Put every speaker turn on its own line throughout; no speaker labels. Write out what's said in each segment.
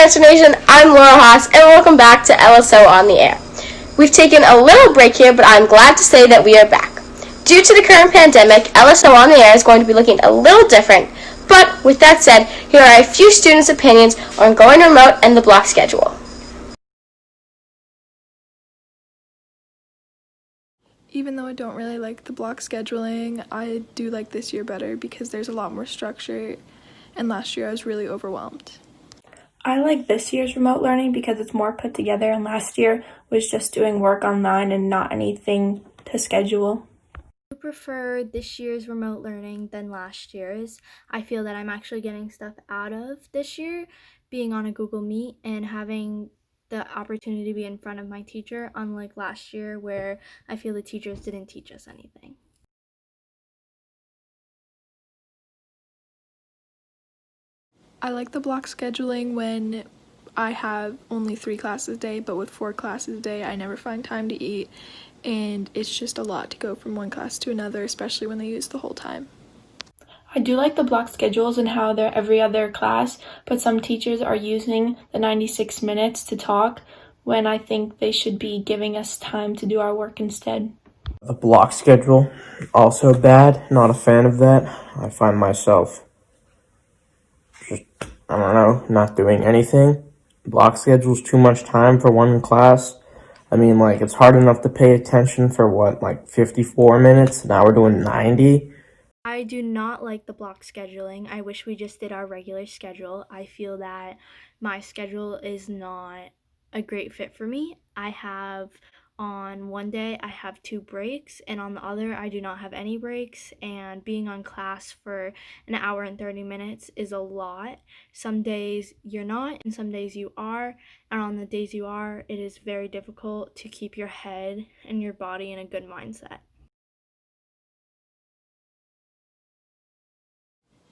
Transformation. I'm Laura Haas, and welcome back to LSO On the Air. We've taken a little break here, but I'm glad to say that we are back. Due to the current pandemic, LSO On the Air is going to be looking a little different, but with that said, here are a few students' opinions on going remote and the block schedule.
Even though I don't really like the block scheduling, I do like this year better because there's a lot more structure, and last year I was really overwhelmed.
I like this year's remote learning because it's more put together, and last year was just doing work online and not anything to schedule.
I prefer this year's remote learning than last year's. I feel that I'm actually getting stuff out of this year, being on a Google Meet and having the opportunity to be in front of my teacher, unlike last year where I feel the teachers didn't teach us anything.
I like the block scheduling when I have only 3 classes a day, but with 4 classes a day I never find time to eat, and it's just a lot to go from one class to another, especially when they use the whole time.
I do like the block schedules and how they're every other class, but some teachers are using the 96 minutes to talk when I think they should be giving us time to do our work instead.
The block schedule, also bad. Not a fan of that. I find myself just, I don't know, not doing anything. Block schedule's too much time for one class. I mean, it's hard enough to pay attention for 54 minutes. Now we're doing 90.
I do not like the block scheduling. I wish we just did our regular schedule. I feel that my schedule is not a great fit for me. On one day I have 2 breaks, and on the other I do not have any breaks, and being on class for an hour and 30 minutes is a lot. Some days you're not, and some days you are, and on the days you are, it is very difficult to keep your head and your body in a good mindset.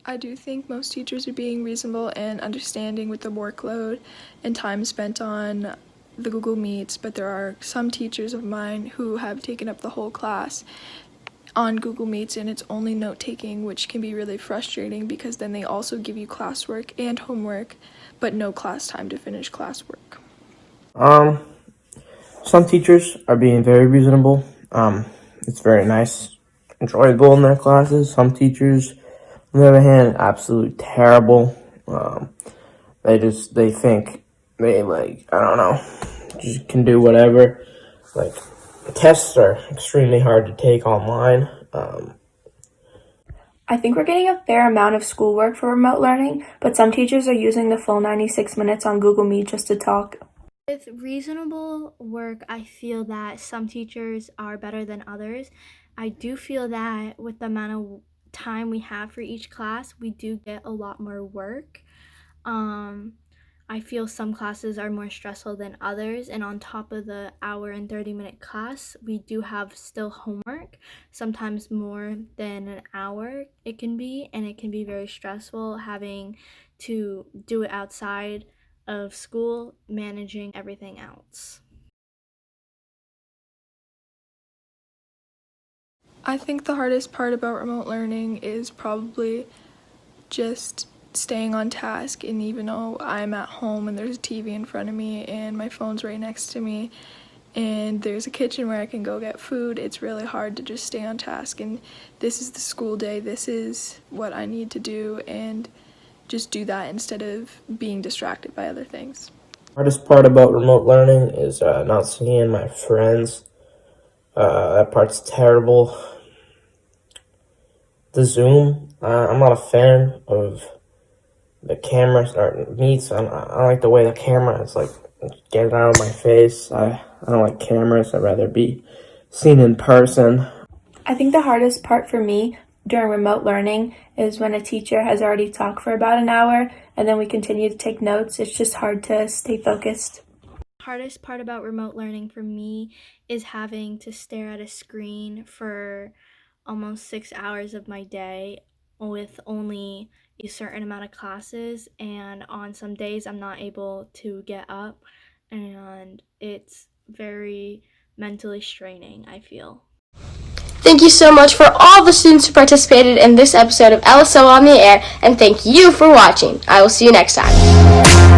I do think most teachers are being reasonable and understanding with the workload and time spent on the Google Meets, but there are some teachers of mine who have taken up the whole class on Google Meets, and it's only note-taking, which can be really frustrating because then they also give you classwork and homework, but no class time to finish classwork.
Some teachers are being very reasonable. It's very nice, enjoyable in their classes. Some teachers, on the other hand, absolutely terrible. They think they I don't know, just can do whatever. Tests are extremely hard to take online.
I think we're getting a fair amount of schoolwork for remote learning, but some teachers are using the full 96 minutes on Google Meet just to talk.
With reasonable work, I feel that some teachers are better than others. I do feel that with the amount of time we have for each class, we do get a lot more work. I feel some classes are more stressful than others, and on top of the hour and 30-minute class, we do have still homework, sometimes more than an hour it can be, and it can be very stressful having to do it outside of school, managing everything else.
I think the hardest part about remote learning is probably just staying on task, and even though I'm at home and there's a TV in front of me and my phone's right next to me and there's a kitchen where I can go get food, it's really hard to just stay on task, and this is the school day, this is what I need to do, and just do that instead of being distracted by other things.
The hardest part about remote learning is not seeing my friends. That part's terrible. The Zoom, I'm not a fan of the camera meets. I don't like the way the camera is get it out of my face. I don't like cameras. I'd rather be seen in person.
I think the hardest part for me during remote learning is when a teacher has already talked for about an hour and then we continue to take notes. It's just hard to stay focused.
The hardest part about remote learning for me is having to stare at a screen for almost 6 hours of my day with only a certain amount of classes, and on some days I'm not able to get up, and it's very mentally straining, I feel.
Thank you so much for all the students who participated in this episode of LSO On the Air, and thank you for watching. I will see you next time.